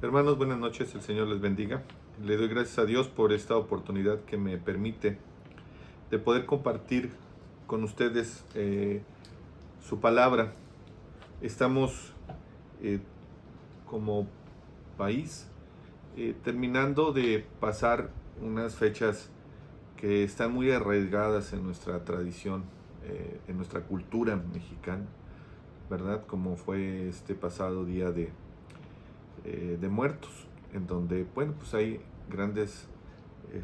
Hermanos, buenas noches, el Señor les bendiga. Le doy gracias a Dios por esta oportunidad que me permite de poder compartir con ustedes su palabra. Estamos eh, como país terminando de pasar unas fechas que están muy arraigadas en nuestra tradición, en nuestra cultura mexicana, ¿verdad? Como fue este pasado día de muertos, en donde, bueno, pues hay grandes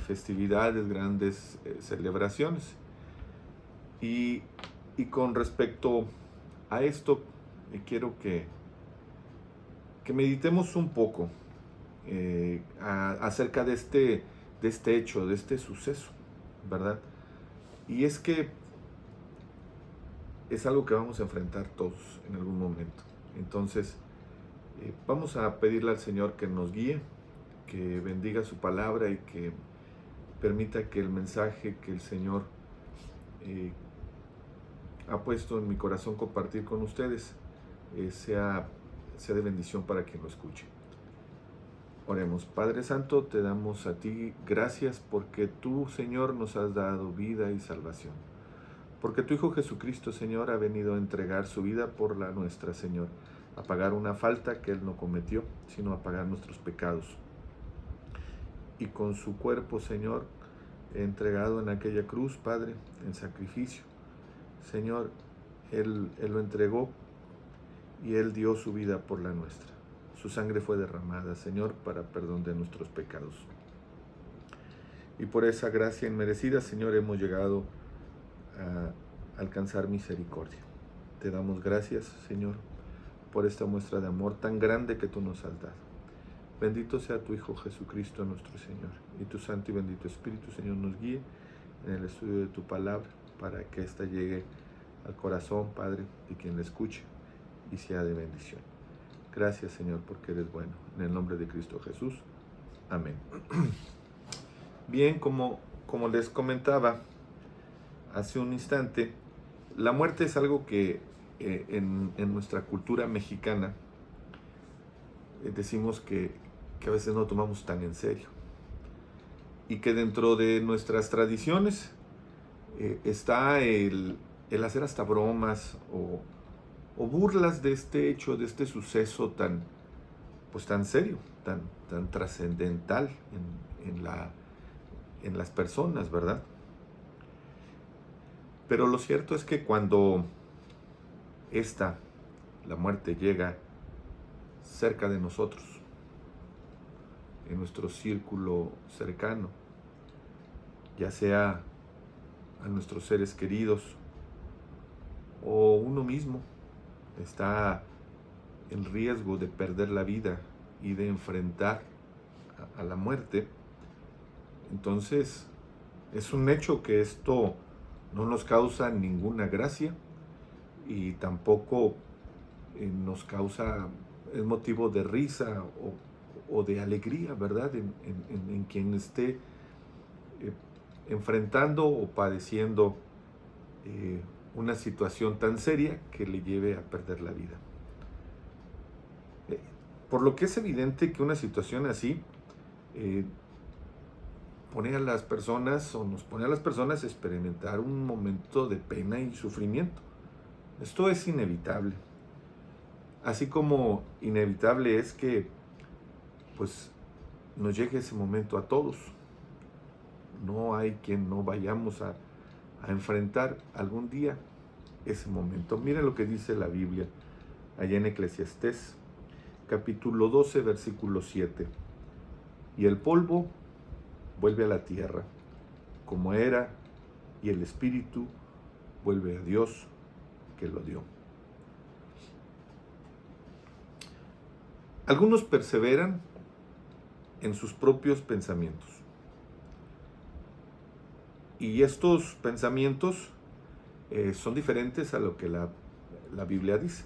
festividades, grandes celebraciones. Y, y con respecto a esto, quiero que meditemos un poco acerca de este hecho, de este suceso, ¿verdad? Y es que es algo que vamos a enfrentar todos en algún momento. Entonces, vamos a pedirle al Señor que nos guíe, que bendiga su palabra y que permita que el mensaje que el Señor eh, ha puesto en mi corazón compartir con ustedes sea de bendición para quien lo escuche. Oremos. Padre Santo, te damos a ti gracias porque tú, Señor, nos has dado vida y salvación. Porque tu Hijo Jesucristo, Señor, ha venido a entregar su vida por la nuestra, Señor, a pagar una falta que Él no cometió, sino a pagar nuestros pecados. Y con su cuerpo, Señor, entregado en aquella cruz, Padre, en sacrificio, Señor, Él lo entregó y Él dio su vida por la nuestra. Su sangre fue derramada, Señor, para perdón de nuestros pecados. Y por esa gracia inmerecida, Señor, hemos llegado a alcanzar misericordia. Te damos gracias, Señor, por esta muestra de amor tan grande que tú nos has dado. Bendito sea tu Hijo Jesucristo nuestro Señor, y tu Santo y bendito Espíritu, Señor, nos guíe en el estudio de tu palabra, para que ésta llegue al corazón, Padre, de quien la escuche, y sea de bendición. Gracias, Señor, porque eres bueno. En el nombre de Cristo Jesús. Amén. Bien, como les comentaba hace un instante, la muerte es algo que en nuestra cultura mexicana decimos que a veces no tomamos tan en serio. Y que dentro de nuestras tradiciones está el hacer hasta bromas o burlas de este hecho, de este suceso tan serio, tan trascendental en las personas, ¿verdad? Pero lo cierto es que cuando la muerte, llega cerca de nosotros, en nuestro círculo cercano, ya sea a nuestros seres queridos o uno mismo está en riesgo de perder la vida y de enfrentar a la muerte, entonces es un hecho que esto no nos causa ninguna gracia y tampoco nos causa el motivo de risa o de alegría, ¿verdad? En quien esté enfrentando o padeciendo una situación tan seria que le lleve a perder la vida. Por lo que es evidente que una situación así pone a las personas o nos pone a las personas a experimentar un momento de pena y sufrimiento. Esto es inevitable. Así como inevitable es que pues nos llegue ese momento a todos. No hay quien no vayamos a enfrentar algún día ese momento. Miren lo que dice la Biblia allá en Eclesiastés, capítulo 12, versículo 7. Y el polvo vuelve a la tierra, como era, y el espíritu vuelve a Dios que lo dio. Algunos perseveran en sus propios pensamientos. Y estos pensamientos son diferentes a lo que la Biblia dice.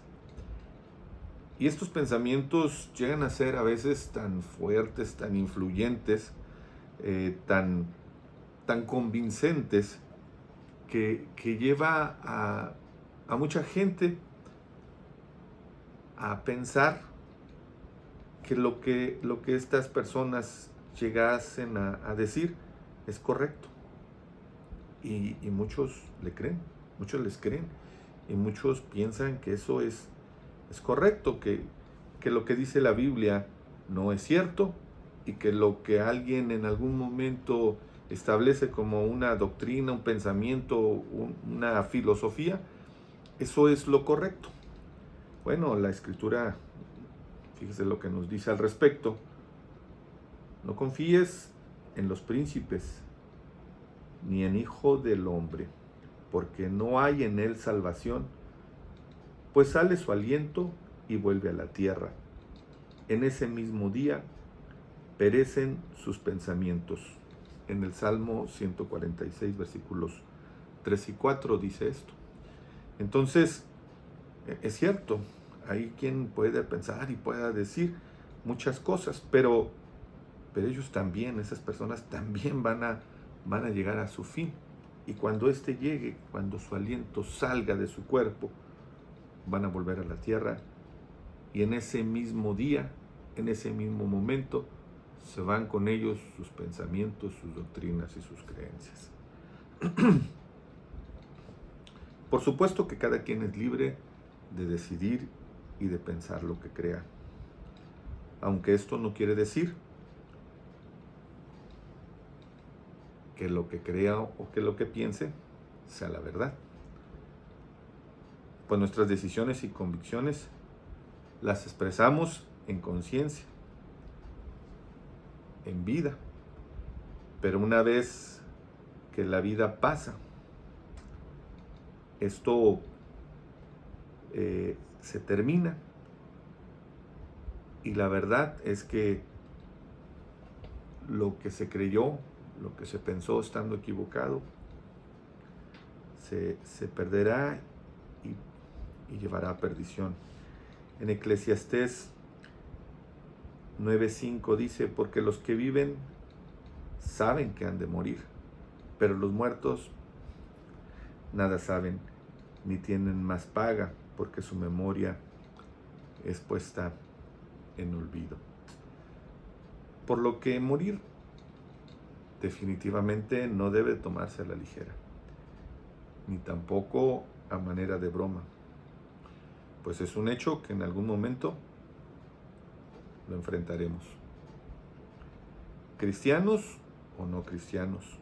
Y estos pensamientos llegan a ser a veces tan fuertes, tan influyentes, tan convincentes, que lleva a mucha gente a pensar que lo que estas personas llegasen a decir es correcto. Y muchos le creen, muchos les creen, y muchos piensan que eso es correcto, que lo que dice la Biblia no es cierto, y que lo que alguien en algún momento establece como una doctrina, un pensamiento, una filosofía, eso es lo correcto. Bueno, la Escritura, fíjese lo que nos dice al respecto: no confíes en los príncipes, ni en Hijo del Hombre, porque no hay en él salvación, pues sale su aliento y vuelve a la tierra. En ese mismo día perecen sus pensamientos. En el Salmo 146, versículos 3 y 4 dice esto. Entonces, es cierto, hay quien puede pensar y pueda decir muchas cosas, pero ellos también, esas personas también van a llegar a su fin. Y cuando éste llegue, cuando su aliento salga de su cuerpo, van a volver a la tierra, y en ese mismo día, en ese mismo momento, se van con ellos sus pensamientos, sus doctrinas y sus creencias. Por supuesto que cada quien es libre de decidir y de pensar lo que crea, aunque esto no quiere decir que lo que crea o que lo que piense sea la verdad. Pues nuestras decisiones y convicciones las expresamos en conciencia, en vida, pero una vez que la vida pasa, esto se termina, y la verdad es que lo que se creyó, lo que se pensó estando equivocado, se perderá y llevará a perdición. En Eclesiastés 9:5 dice: porque los que viven saben que han de morir, pero los muertos nada saben, ni tienen más paga, porque su memoria es puesta en olvido. Por lo que morir definitivamente no debe tomarse a la ligera, ni tampoco a manera de broma, pues es un hecho que en algún momento lo enfrentaremos. Cristianos o no cristianos,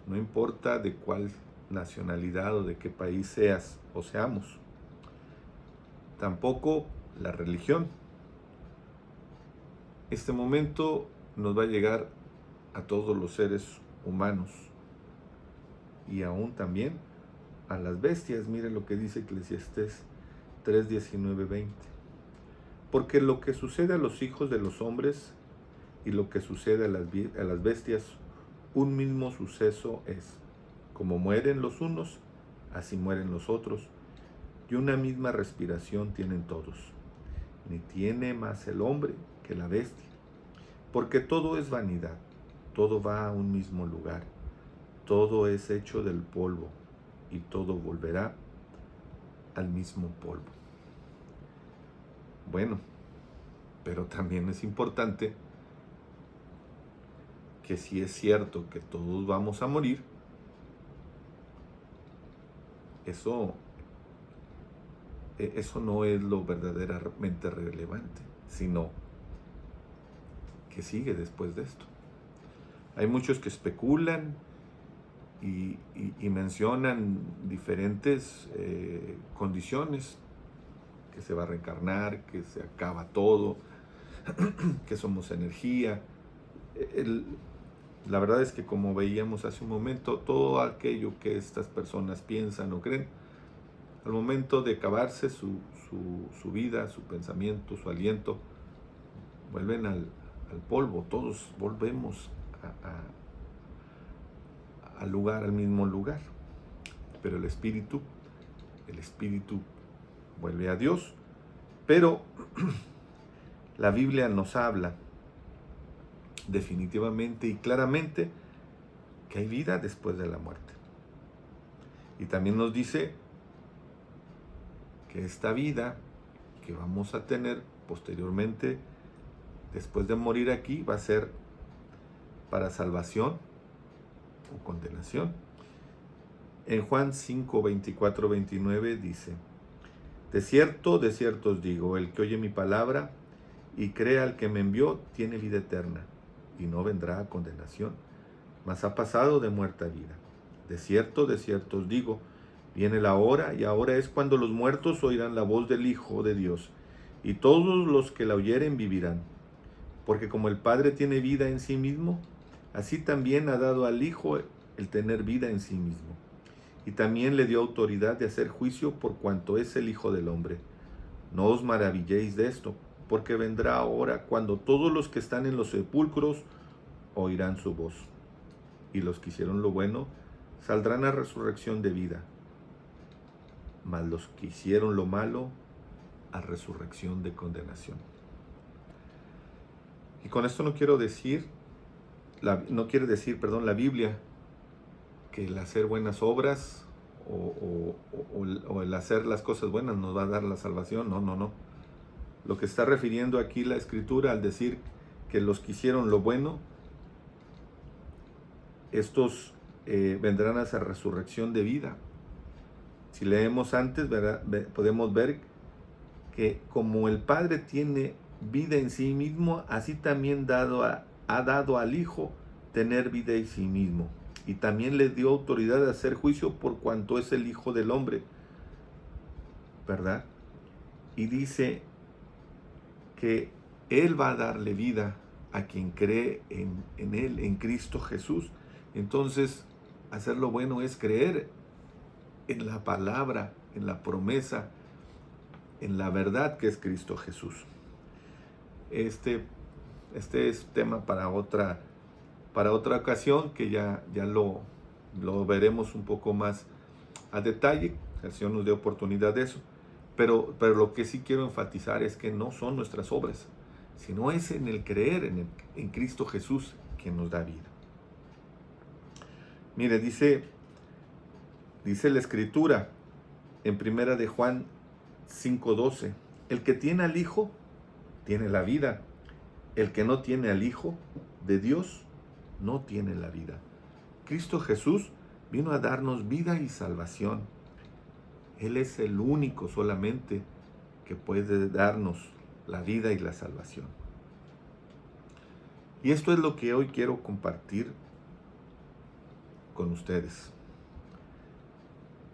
no importa de cuál nacionalidad o de qué país seas o seamos, tampoco la religión. Este momento nos va a llegar a todos los seres humanos, y aún también a las bestias. Mire lo que dice Eclesiastés 3:19-20. Porque lo que sucede a los hijos de los hombres y lo que sucede a las bestias, un mismo suceso es. Como mueren los unos, así mueren los otros, y una misma respiración tienen todos. Ni tiene más el hombre que la bestia, porque todo es vanidad, todo va a un mismo lugar, todo es hecho del polvo, y todo volverá al mismo polvo. Bueno, pero también es importante que si es cierto que todos vamos a morir, eso no es lo verdaderamente relevante, sino que sigue después de esto. Hay muchos que especulan y mencionan diferentes condiciones: que se va a reencarnar, que se acaba todo, que somos energía. La verdad es que, como veíamos hace un momento, todo aquello que estas personas piensan o creen, al momento de acabarse su vida, su pensamiento, su aliento, vuelven al polvo. Todos volvemos al lugar, al mismo lugar. Pero el espíritu vuelve a Dios. Pero la Biblia nos habla definitivamente y claramente que hay vida después de la muerte. Y también nos dice que esta vida que vamos a tener posteriormente después de morir aquí va a ser para salvación o condenación. En Juan 5, 24, 29 dice: de cierto os digo, el que oye mi palabra y cree al que me envió, tiene vida eterna, y no vendrá a condenación, mas ha pasado de muerte a vida. De cierto os digo, viene la hora, y ahora es cuando los muertos oirán la voz del Hijo de Dios, y todos los que la oyeren vivirán. Porque como el Padre tiene vida en sí mismo, así también ha dado al Hijo el tener vida en sí mismo. Y también le dio autoridad de hacer juicio por cuanto es el Hijo del Hombre. No os maravilléis de esto, porque vendrá ahora cuando todos los que están en los sepulcros oirán su voz. Y los que hicieron lo bueno saldrán a resurrección de vida, mas los que hicieron lo malo a resurrección de condenación. Y con esto no quiere decir la Biblia, que el hacer buenas obras o el hacer las cosas buenas nos va a dar la salvación. No. Lo que está refiriendo aquí la Escritura al decir que los que hicieron lo bueno, estos vendrán a esa resurrección de vida. Si leemos antes, podemos ver que como el Padre tiene vida en sí mismo, así también ha dado al Hijo tener vida en sí mismo. Y también le dio autoridad de hacer juicio por cuanto es el Hijo del Hombre, ¿verdad? Y dice que Él va a darle vida a quien cree en Él, en Cristo Jesús. Entonces, hacer lo bueno es creer en la palabra, en la promesa, en la verdad que es Cristo Jesús. Este es tema para otra ocasión, que ya lo veremos un poco más a detalle. El Señor nos dio oportunidad de eso. Pero lo que sí quiero enfatizar es que no son nuestras obras, sino es en el creer en Cristo Jesús quien nos da vida. Mire, dice la Escritura en 1 de Juan 5:12, el que tiene al Hijo tiene la vida, el que no tiene al Hijo de Dios no tiene la vida. Cristo Jesús vino a darnos vida y salvación. Él es el único solamente que puede darnos la vida y la salvación. Y esto es lo que hoy quiero compartir con ustedes.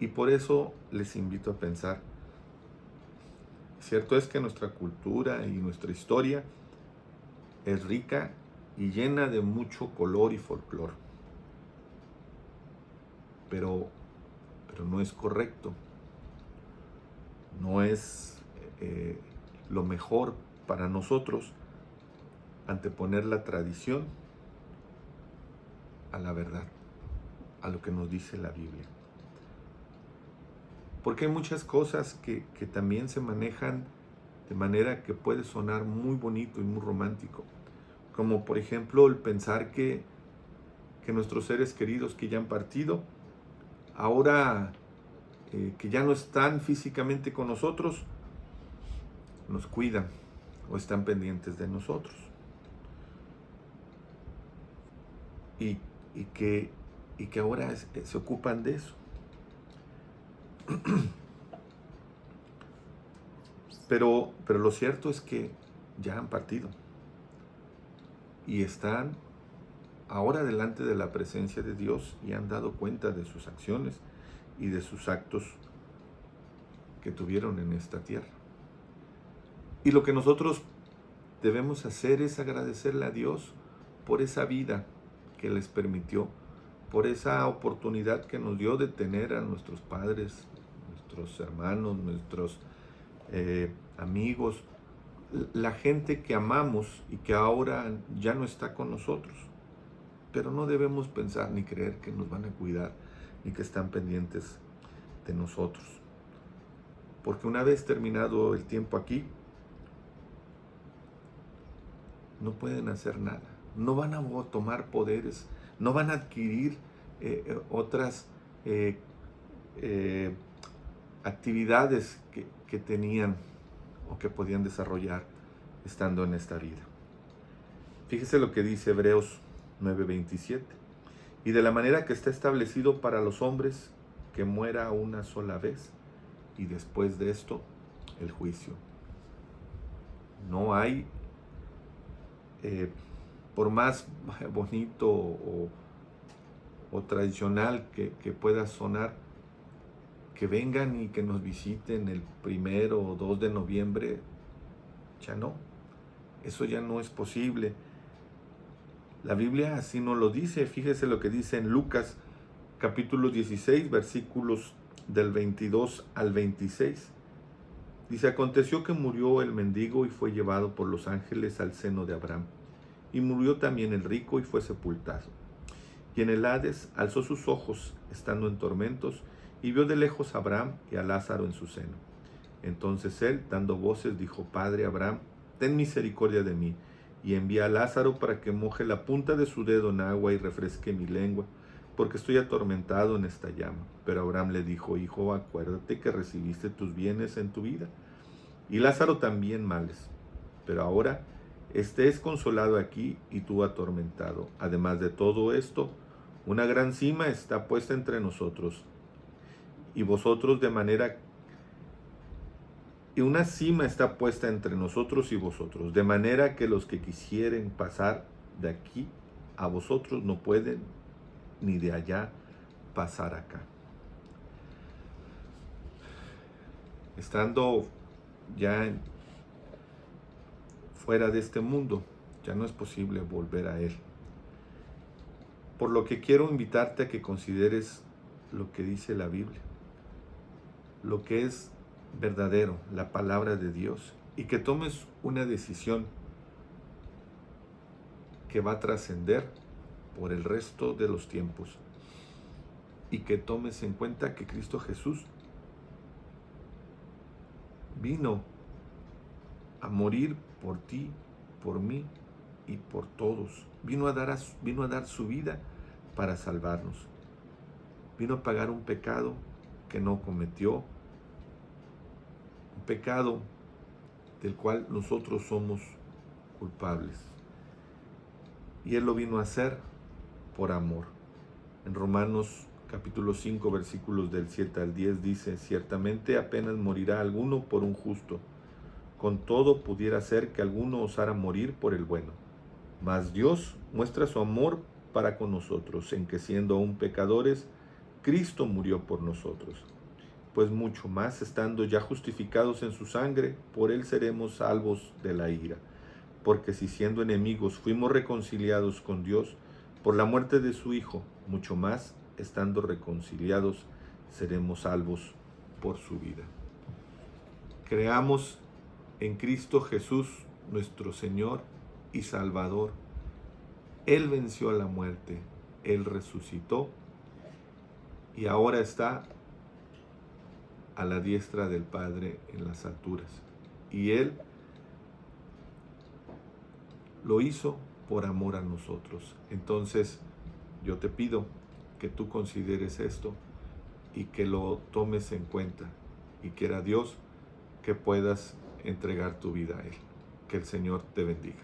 Y por eso les invito a pensar. Cierto es que nuestra cultura y nuestra historia es rica y llena de mucho color y folclor. Pero no es correcto. No es lo mejor para nosotros anteponer la tradición a la verdad, a lo que nos dice la Biblia. Porque hay muchas cosas que también se manejan de manera que puede sonar muy bonito y muy romántico. Como por ejemplo el pensar que nuestros seres queridos que ya han partido, ahora que ya no están físicamente con nosotros, nos cuidan o están pendientes de nosotros. Y que ahora se ocupan de eso. Pero lo cierto es que ya han partido y están ahora delante de la presencia de Dios y han dado cuenta de sus acciones y de sus actos que tuvieron en esta tierra. Y lo que nosotros debemos hacer es agradecerle a Dios por esa vida que les permitió, por esa oportunidad que nos dio de tener a nuestros padres, nuestros hermanos, nuestros amigos, la gente que amamos y que ahora ya no está con nosotros. Pero no debemos pensar ni creer que nos van a cuidar ni que están pendientes de nosotros. Porque una vez terminado el tiempo aquí, no pueden hacer nada. No van a tomar poderes, no van a adquirir otras actividades que tenían o que podían desarrollar estando en esta vida. Fíjese lo que dice Hebreos 9:27. Y de la manera que está establecido para los hombres, que muera una sola vez, y después de esto, el juicio. No hay, por más bonito o tradicional que pueda sonar, que vengan y que nos visiten el 1 o 2 de noviembre, ya no. Eso ya no es posible. La Biblia así no lo dice. Fíjese lo que dice en Lucas capítulo 16, versículos del 22 al 26. Dice: aconteció que murió el mendigo y fue llevado por los ángeles al seno de Abraham. Y murió también el rico y fue sepultado. Y en el Hades alzó sus ojos, estando en tormentos, y vio de lejos a Abraham y a Lázaro en su seno. Entonces él, dando voces, dijo: Padre Abraham, ten misericordia de mí, y envía a Lázaro para que moje la punta de su dedo en agua y refresque mi lengua, porque estoy atormentado en esta llama. Pero Abraham le dijo: Hijo, acuérdate que recibiste tus bienes en tu vida, y Lázaro también males. Pero ahora este es consolado aquí y tú atormentado. Además de todo esto, una gran cima está puesta entre nosotros y vosotros, de manera y una cima está puesta entre nosotros y vosotros, de manera que los que quisieren pasar de aquí a vosotros no pueden, ni de allá pasar acá. Estando ya fuera de este mundo, ya no es posible volver a él. Por lo que quiero invitarte a que consideres lo que dice la Biblia, lo que es verdadero, la palabra de Dios, y que tomes una decisión que va a trascender por el resto de los tiempos, y que tomes en cuenta que Cristo Jesús vino a morir por ti, por mí y por todos. Vino a dar su vida para salvarnos. Vino a pagar un pecado que no cometió, un pecado del cual nosotros somos culpables. Y Él lo vino a hacer por amor. En Romanos capítulo 5, versículos del 7 al 10 dice: ciertamente apenas morirá alguno por un justo, con todo pudiera ser que alguno osara morir por el bueno. Mas Dios muestra su amor para con nosotros, en que siendo aún pecadores, Cristo murió por nosotros. Pues mucho más, estando ya justificados en su sangre, por él seremos salvos de la ira. Porque si siendo enemigos fuimos reconciliados con Dios por la muerte de su Hijo, mucho más, estando reconciliados, seremos salvos por su vida. Creamos en Cristo Jesús, nuestro Señor y Salvador. Él venció a la muerte, Él resucitó y ahora está a la diestra del Padre en las alturas. Y Él lo hizo por amor a nosotros. Entonces, yo te pido que tú consideres esto y que lo tomes en cuenta, y quiera Dios que puedas entregar tu vida a Él. Que el Señor te bendiga.